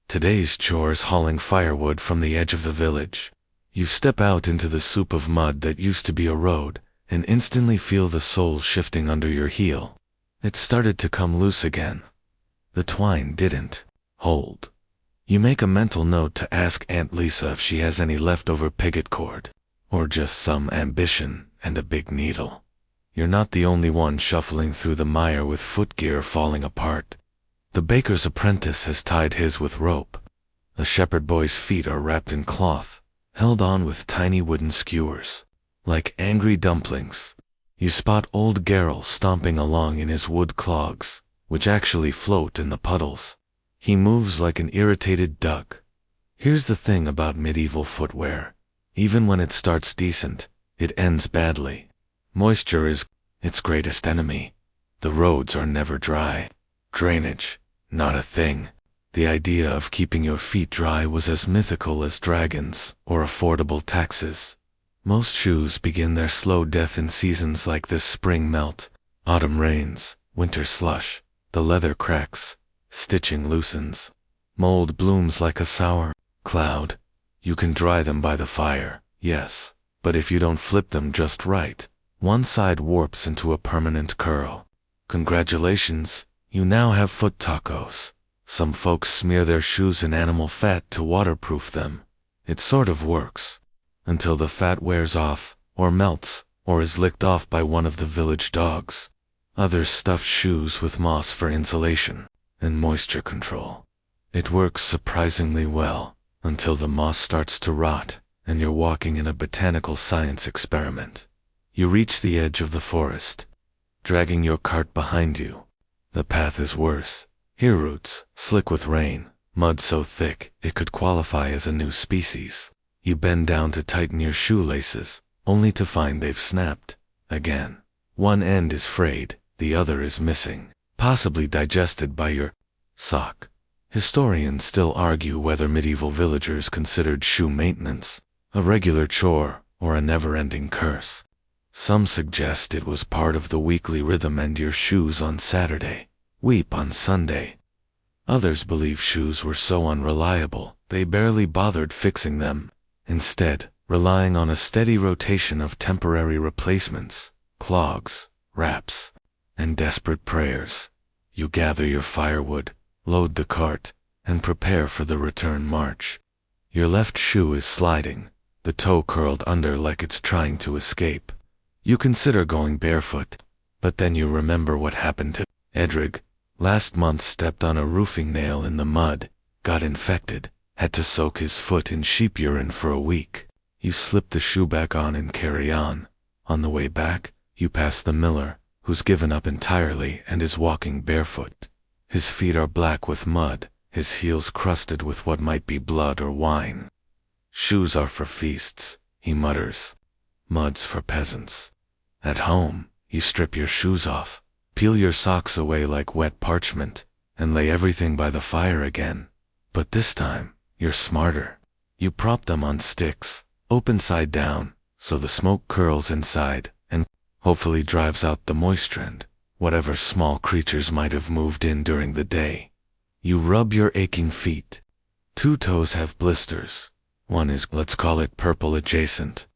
S1: Today's chore is hauling firewood from the edge of the village. You step out into the soup of mud that used to be a road, and instantly feel the sole shifting under your heel. It started to come loose again. The twine didn't hold. You make a mental note to ask Aunt Lisa if she has any leftover picket cord, or just some ambition and a big needle. You're not the only one shuffling through the mire with footgear falling apart. The baker's apprentice has tied his with rope. The shepherd boy's feet are wrapped in cloth, held on with tiny wooden skewers, like angry dumplings. You spot old Geralt stomping along in his wood clogs, which actually float in the puddles. He moves like an irritated duck. Here's the thing about medieval footwear. Even when it starts decent, it ends badly. Moisture is its greatest enemy. The roads are never dry. Drainage, not a thing. The idea of keeping your feet dry was as mythical as dragons or affordable taxes. Most shoes begin their slow death in seasons like this: spring melt, autumn rains, winter slush. The leather cracks, stitching loosens. Mold blooms like a sour cloud. You can dry them by the fire, yes, but if you don't flip them just right, one side warps into a permanent curl. Congratulations, you now have foot tacos. Some folks smear their shoes in animal fat to waterproof them. It sort of works, until the fat wears off, or melts, or is licked off by one of the village dogs. Others stuff shoes with moss for insulation and moisture control. It works surprisingly well, until the moss starts to rot, and you're walking in a botanical science experiment. You reach the edge of the forest, dragging your cart behind you. The path is worse. Here roots, slick with rain, mud so thick it could qualify as a new species. You bend down to tighten your shoelaces, only to find they've snapped again. One end is frayed, the other is missing, possibly digested by your sock. Historians still argue whether medieval villagers considered shoe maintenance a regular chore or a never-ending curse. Some suggest it was part of the weekly rhythm: and your shoes on Saturday, weep on Sunday. Others believe shoes were so unreliable they barely bothered fixing them, instead relying on a steady rotation of temporary replacements, clogs, wraps, and desperate prayers. You gather your firewood, load the cart, and prepare for the return march. Your left shoe is sliding, the toe curled under like it's trying to escape. You consider going barefoot, but then you remember what happened to Edrig. Last month stepped on a roofing nail in the mud, got infected, had to soak his foot in sheep urine for a week. You slip the shoe back on and carry on. On the way back, you pass the miller, who's given up entirely and is walking barefoot. His feet are black with mud, his heels crusted with what might be blood or wine. Shoes are for feasts, he mutters. Mud's for peasants. At home, you strip your shoes off, peel your socks away like wet parchment, and lay everything by the fire again. But this time, you're smarter. You prop them on sticks, open side down, so the smoke curls inside, and hopefully drives out the moisture and whatever small creatures might have moved in during the day. You rub your aching feet. 2 toes have blisters. One is, let's call it purple adjacent.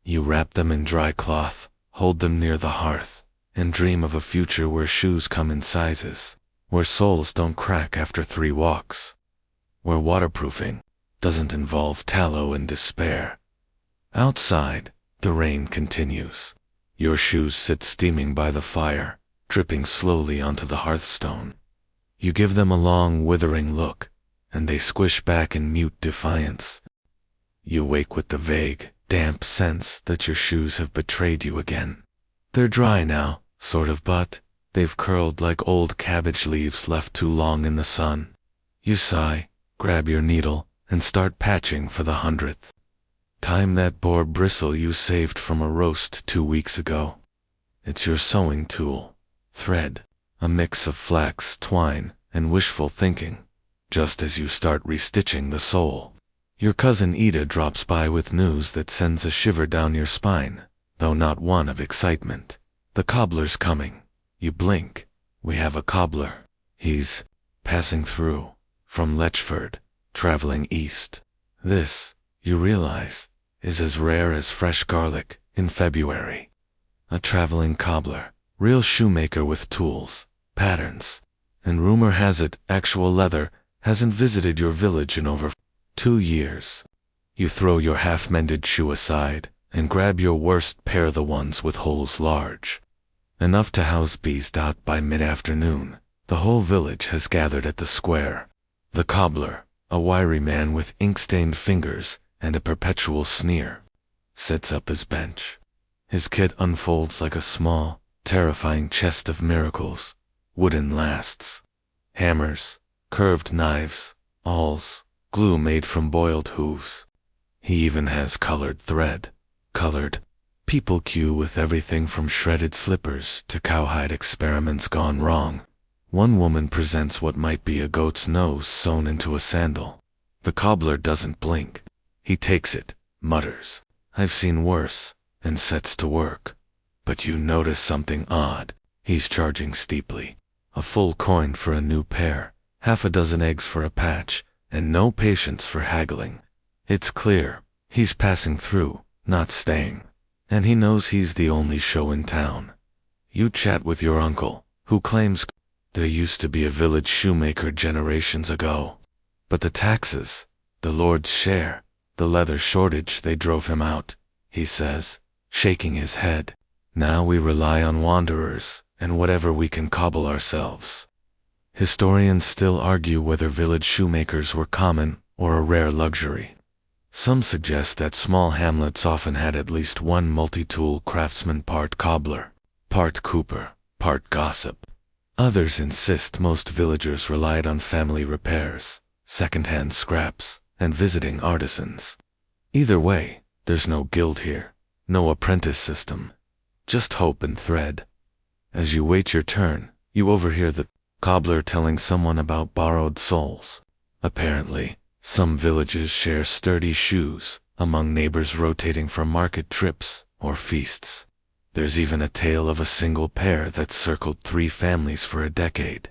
S1: You wrap them in dry cloth, hold them near the hearth, and dream of a future where shoes come in sizes, where soles don't crack after 3 walks, where waterproofing doesn't involve tallow and despair. Outside, the rain continues. Your shoes sit steaming by the fire, dripping slowly onto the hearthstone. You give them a long, withering look, and they squish back in mute defiance. You wake with the vague, damp sense that your shoes have betrayed you again. They're dry now, sort of, but they've curled like old cabbage leaves left too long in the sun. You sigh, grab your needle, and start patching for the 100th time that boar bristle you saved from a roast 2 weeks ago. It's your sewing tool. Thread, a mix of flax, twine, and wishful thinking. Just as you start restitching the sole, your cousin Ida drops by with news that sends a shiver down your spine, though not one of excitement. The cobbler's coming. You blink. We have a cobbler. He's passing through, from Lechford, traveling east. This, you realize, is as rare as fresh garlic in February. A traveling cobbler, real shoemaker with tools, patterns, and rumor has it actual leather hasn't visited your village in over 2 years. You throw your half-mended shoe aside and grab your worst pair, the ones with holes large enough to house bees. By mid-afternoon, the whole village has gathered at the square. The cobbler, a wiry man with ink-stained fingers and a perpetual sneer, sets up his bench. His kit unfolds like a small, terrifying chest of miracles. Wooden lasts, hammers, curved knives, awls, glue made from boiled hooves. He even has colored thread. Colored. People queue with everything from shredded slippers to cowhide experiments gone wrong. One woman presents what might be a goat's nose sewn into a sandal. The cobbler doesn't blink. He takes it, mutters, "I've seen worse," and sets to work. But you notice something odd. He's charging steeply. A full coin for a new pair, 6 eggs for a patch, and no patience for haggling. It's clear, he's passing through, not staying. And he knows he's the only show in town. You chat with your uncle, who claims there used to be a village shoemaker generations ago. But the taxes, the lord's share, the leather shortage, they drove him out, he says, shaking his head. Now we rely on wanderers and whatever we can cobble ourselves. Historians still argue whether village shoemakers were common or a rare luxury. Some suggest that small hamlets often had at least one multi-tool craftsman, part cobbler, part cooper, part gossip. Others insist most villagers relied on family repairs, second-hand scraps, and visiting artisans. Either way, there's no guild here, no apprentice system, just hope and thread. As you wait your turn, you overhear the cobbler telling someone about borrowed soles. Apparently, some villages share sturdy shoes, among neighbors rotating for market trips or feasts. There's even a tale of a single pair that circled 3 families for a decade.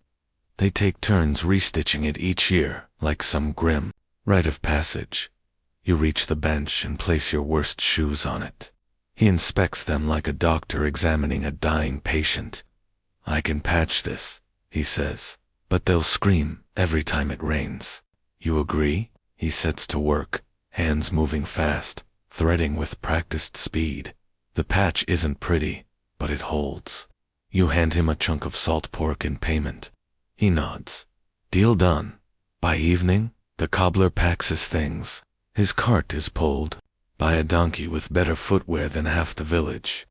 S1: They take turns restitching it each year, like some grim rite of passage. You reach the bench and place your worst shoes on it. He inspects them like a doctor examining a dying patient. "I can patch this," he says, "but they'll scream every time it rains." "You agree?" He sets to work, hands moving fast, threading with practiced speed. The patch isn't pretty, but it holds. You hand him a chunk of salt pork in payment. He nods. Deal done. By evening, the cobbler packs his things. His cart is pulled by a donkey with better footwear than half the village.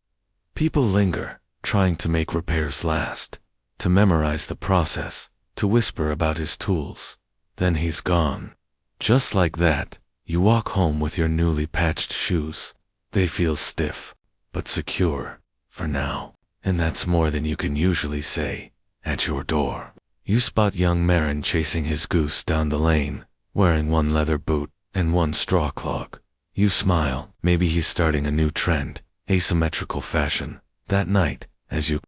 S1: People linger, trying to make repairs last, to memorize the process, to whisper about his tools. Then he's gone. Just like that, you walk home with your newly patched shoes. They feel stiff, but secure, for now. And that's more than you can usually say. At your door, you spot young Marin chasing his goose down the lane, wearing one leather boot and one straw clog. You smile. Maybe he's starting a new trend, asymmetrical fashion. That night, as you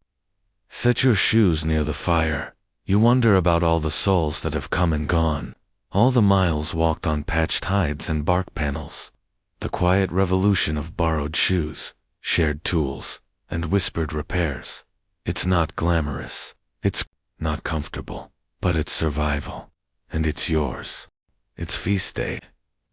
S1: set your shoes near the fire, you wonder about all the souls that have come and gone, all the miles walked on patched hides and bark panels, the quiet revolution of borrowed shoes, shared tools, and whispered repairs. It's not glamorous, it's not comfortable, but it's survival, and it's yours. It's feast day,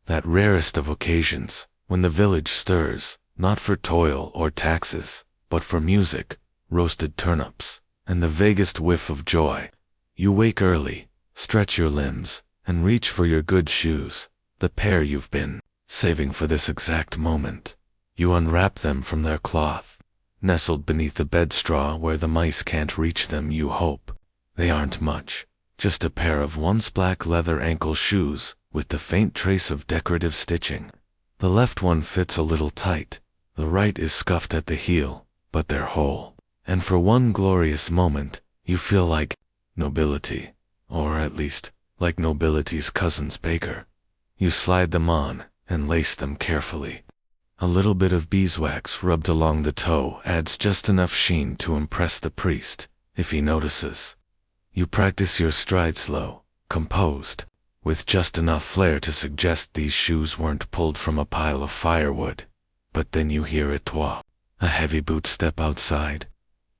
S1: that rarest of occasions, when the village stirs, not for toil or taxes, but for music, roasted turnips, and the vaguest whiff of joy. You wake early, stretch your limbs, and reach for your good shoes, the pair you've been saving for this exact moment. You unwrap them from their cloth. Nestled beneath the bedstraw where the mice can't reach them, you hope. They aren't much, just a pair of once black leather ankle shoes with the faint trace of decorative stitching. The left one fits a little tight, the right is scuffed at the heel, but they're whole. And for one glorious moment, you feel like nobility, or at least, like nobility's cousin's baker. You slide them on and lace them carefully. A little bit of beeswax rubbed along the toe adds just enough sheen to impress the priest, if he notices. You practice your stride slow, composed, with just enough flair to suggest these shoes weren't pulled from a pile of firewood. But then you hear it twa, a heavy boot step outside.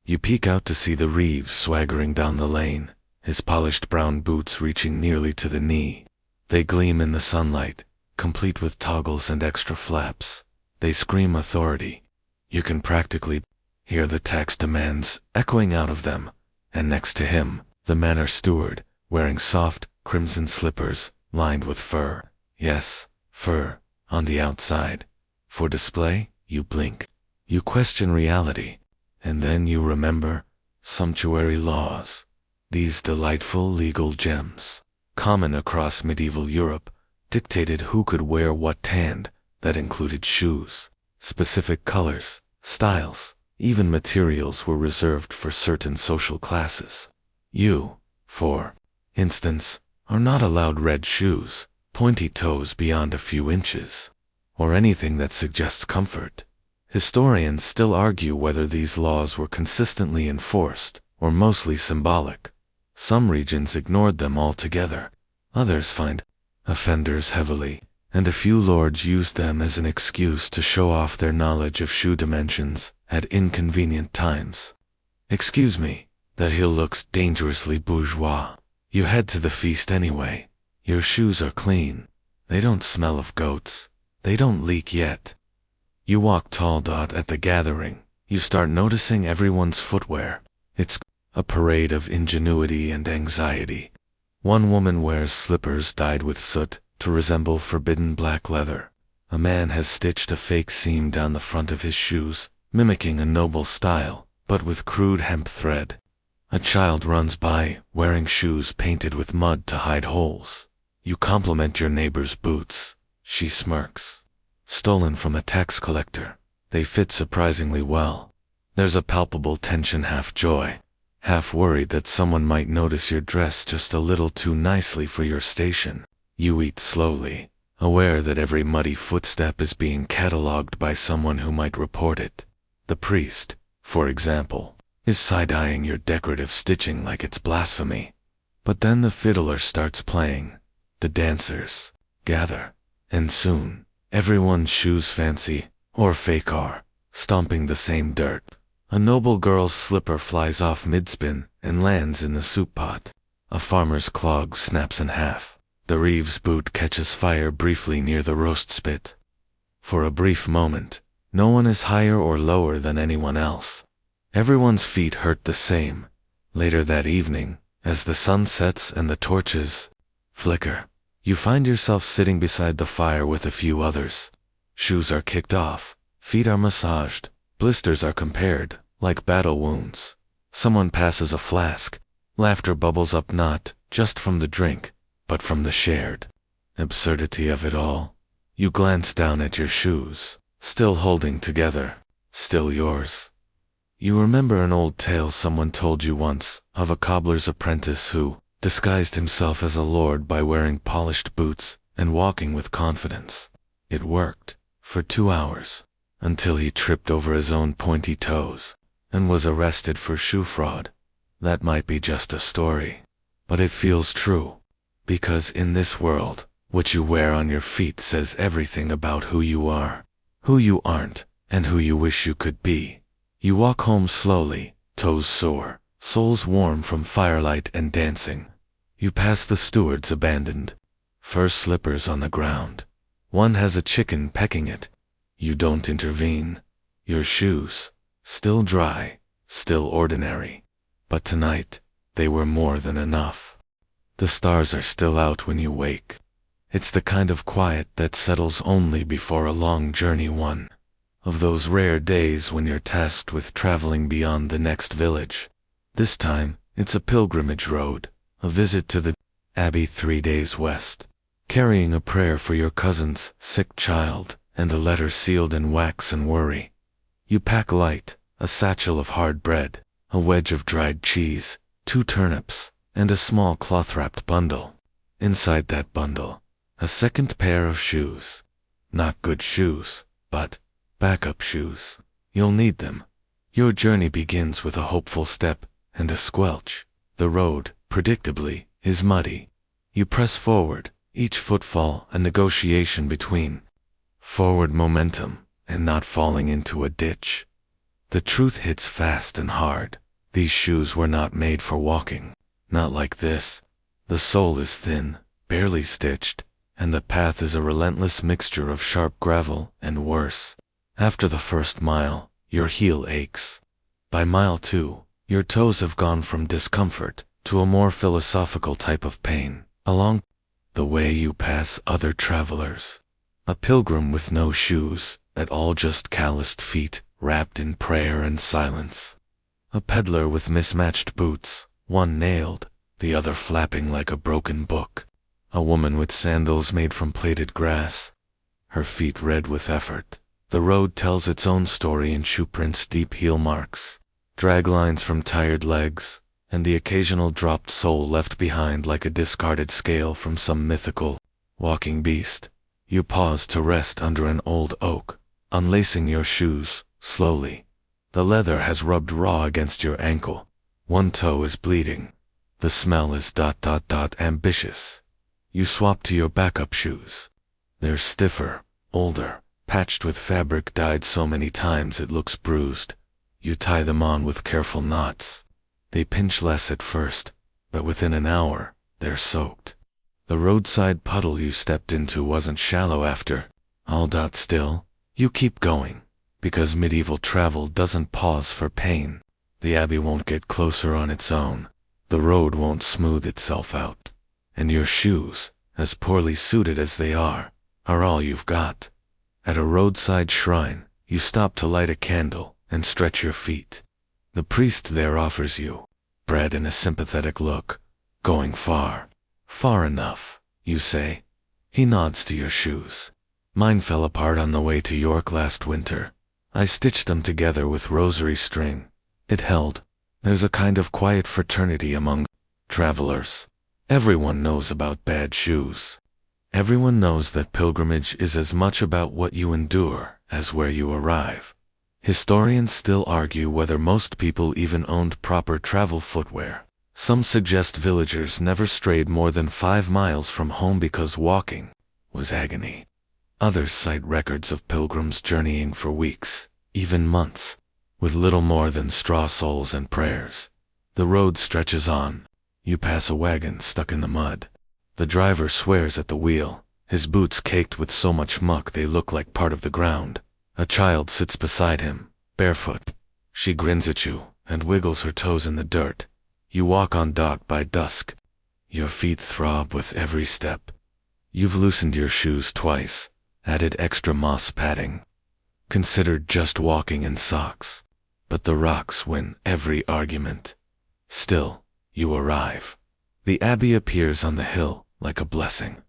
S1: You peek out to see the Reeve swaggering down the lane, his polished brown boots reaching nearly to the knee. They gleam in the sunlight, complete with toggles and extra flaps. They scream authority. You can practically hear the tax demands echoing out of them, and next to him, the manor steward, wearing soft, crimson slippers, lined with fur. Yes, fur, on the outside. For display, you blink. You question reality, and then you remember sumptuary laws. These delightful legal gems, common across medieval Europe, dictated who could wear what tand. That included shoes. Specific colors, styles, even materials were reserved for certain social classes. You, for instance, are not allowed red shoes, pointy toes beyond a few inches, or anything that suggests comfort. Historians still argue whether these laws were consistently enforced or mostly symbolic. Some regions ignored them altogether. Others find offenders heavily, and a few lords used them as an excuse to show off their knowledge of shoe dimensions at inconvenient times. Excuse me, that heel looks dangerously bourgeois. You head to the feast anyway. Your shoes are clean. They don't smell of goats. They don't leak yet. You walk tall dot at the gathering. You start noticing everyone's footwear. It's a parade of ingenuity and anxiety. One woman wears slippers dyed with soot to resemble forbidden black leather. A man has stitched a fake seam down the front of his shoes, mimicking a noble style, but with crude hemp thread. A child runs by, wearing shoes painted with mud to hide holes. You compliment your neighbor's boots. She smirks. Stolen from a tax collector. They fit surprisingly well. There's a palpable tension, half joy, half worried that someone might notice your dress just a little too nicely for your station. You eat slowly, aware that every muddy footstep is being catalogued by someone who might report it. The priest, for example, is side-eyeing your decorative stitching like it's blasphemy. But then the fiddler starts playing. The dancers gather, and soon, everyone's shoes fancy, or fake are, stomping the same dirt. A noble girl's slipper flies off mid-spin and lands in the soup pot. A farmer's clog snaps in half. The reeve's boot catches fire briefly near the roast spit. For a brief moment, no one is higher or lower than anyone else. Everyone's feet hurt the same. Later that evening, as the sun sets and the torches flicker, you find yourself sitting beside the fire with a few others. Shoes are kicked off, feet are massaged, blisters are compared, like battle wounds. Someone passes a flask. Laughter bubbles up not just from the drink, but from the shared absurdity of it all. You glance down at your shoes, still holding together, still yours. You remember an old tale someone told you once, of a cobbler's apprentice who disguised himself as a lord by wearing polished boots and walking with confidence. It worked, for 2 hours, until he tripped over his own pointy toes and was arrested for shoe fraud. That might be just a story, but it feels true, because in this world, what you wear on your feet says everything about who you are, who you aren't, and who you wish you could be. You walk home slowly, toes sore, soles warm from firelight and dancing. You pass the steward's abandoned fur slippers on the ground. One has a chicken pecking it. You don't intervene. Your shoes, still dry, still ordinary. But tonight, they were more than enough. The stars are still out when you wake. It's the kind of quiet that settles only before a long journey, one of those rare days when you're tasked with traveling beyond the next village. This time, it's a pilgrimage road, a visit to the abbey 3 days west, carrying a prayer for your cousin's sick child and a letter sealed in wax and worry. You pack light, a satchel of hard bread, a wedge of dried cheese, 2 turnips, and a small cloth-wrapped bundle. Inside that bundle, a second pair of shoes. Not good shoes, but backup shoes. You'll need them. Your journey begins with a hopeful step and a squelch. The road, predictably, is muddy. You press forward, each footfall a negotiation between forward momentum and not falling into a ditch. The truth hits fast and hard. These shoes were not made for walking. Not like this. The sole is thin, barely stitched, and the path is a relentless mixture of sharp gravel and worse. After the first mile, your heel aches. By mile 2, your toes have gone from discomfort to a more philosophical type of pain. Along the way you pass other travelers. A pilgrim with no shoes at all, just calloused feet, wrapped in prayer and silence. A peddler with mismatched boots, one nailed, the other flapping like a broken book. A woman with sandals made from plaited grass, her feet red with effort. The road tells its own story in shoe prints, deep heel marks, drag lines from tired legs, and the occasional dropped sole left behind like a discarded scale from some mythical walking beast. You pause to rest under an old oak, unlacing your shoes, slowly. The leather has rubbed raw against your ankle. One toe is bleeding. The smell is ambitious. You swap to your backup shoes. They're stiffer, older, patched with fabric dyed so many times it looks bruised. You tie them on with careful knots. They pinch less at first, but within an hour, they're soaked. The roadside puddle you stepped into wasn't shallow after all. Still, you keep going, because medieval travel doesn't pause for pain. The abbey won't get closer on its own. The road won't smooth itself out. And your shoes, as poorly suited as they are all you've got. At a roadside shrine, you stop to light a candle and stretch your feet. The priest there offers you bread and a sympathetic look. Going far. Far enough, you say. He nods to your shoes. Mine fell apart on the way to York last winter. I stitched them together with rosary string. It held. There's a kind of quiet fraternity among travelers. Everyone knows about bad shoes. Everyone knows that pilgrimage is as much about what you endure as where you arrive. Historians still argue whether most people even owned proper travel footwear. Some suggest villagers never strayed more than 5 miles from home because walking was agony. Others cite records of pilgrims journeying for weeks, even months, with little more than straw soles and prayers. The road stretches on. You pass a wagon stuck in the mud. The driver swears at the wheel, his boots caked with so much muck they look like part of the ground. A child sits beside him, barefoot. She grins at you and wiggles her toes in the dirt. You walk on dot by dusk. Your feet throb with every step. You've loosened your shoes twice, added extra moss padding, considered just walking in socks. But the rocks win every argument. Still, you arrive. The abbey appears on the hill like a blessing.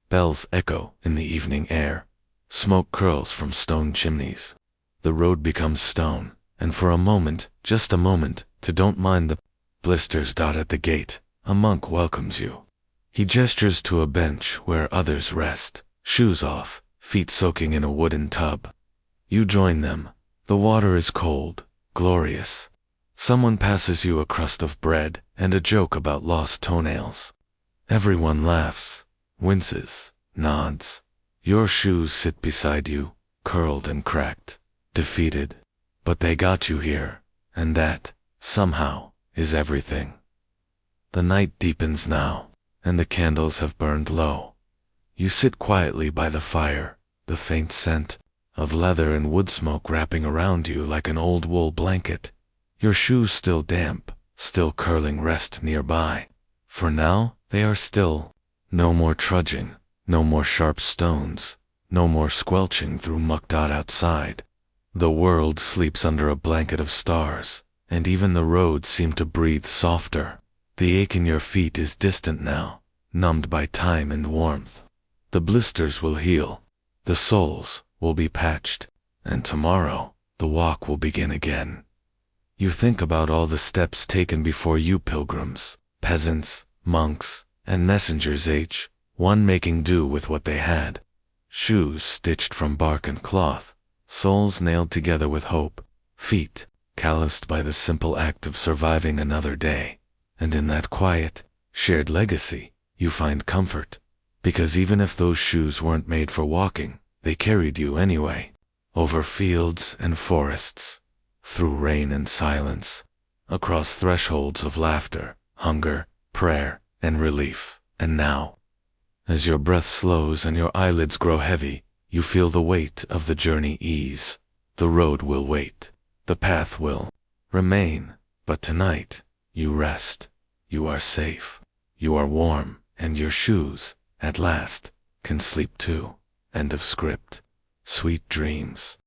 S1: Bells echo in the evening air. Smoke curls from stone chimneys. The road becomes stone, and for a moment, just a moment, to don't mind the blisters dot at the gate, a monk welcomes you. He gestures to a bench where others rest, shoes off, feet soaking in a wooden tub. You join them. The water is cold, glorious. Someone passes you a crust of bread and a joke about lost toenails. Everyone laughs, winces, nods. Your shoes sit beside you, curled and cracked, defeated. But they got you here, and that, somehow, is everything. The night deepens now, and the candles have burned low. You sit quietly by the fire, the faint scent of leather and wood smoke wrapping around you like an old wool blanket. Your shoes still damp, still curling rest nearby. For now, they are still. No more trudging, no more sharp stones, no more squelching through muck dot outside. The world sleeps under a blanket of stars, and even the roads seem to breathe softer. The ache in your feet is distant now, numbed by time and warmth. The blisters will heal, the soles will be patched, and tomorrow the walk will begin again. You think about all the steps taken before you pilgrims, peasants, monks, and messengers, each one making do with what they had. Shoes stitched from bark and cloth, soles nailed together with hope, feet calloused by the simple act of surviving another day. And in that quiet, shared legacy, you find comfort, because even if those shoes weren't made for walking, they carried you anyway, over fields and forests, through rain and silence, across thresholds of laughter, hunger, prayer, and relief. And now, as your breath slows and your eyelids grow heavy, you feel the weight of the journey ease. The road will wait. The path will remain. But tonight, you rest. You are safe. You are warm. And your shoes, at last, can sleep too. End of script. Sweet dreams.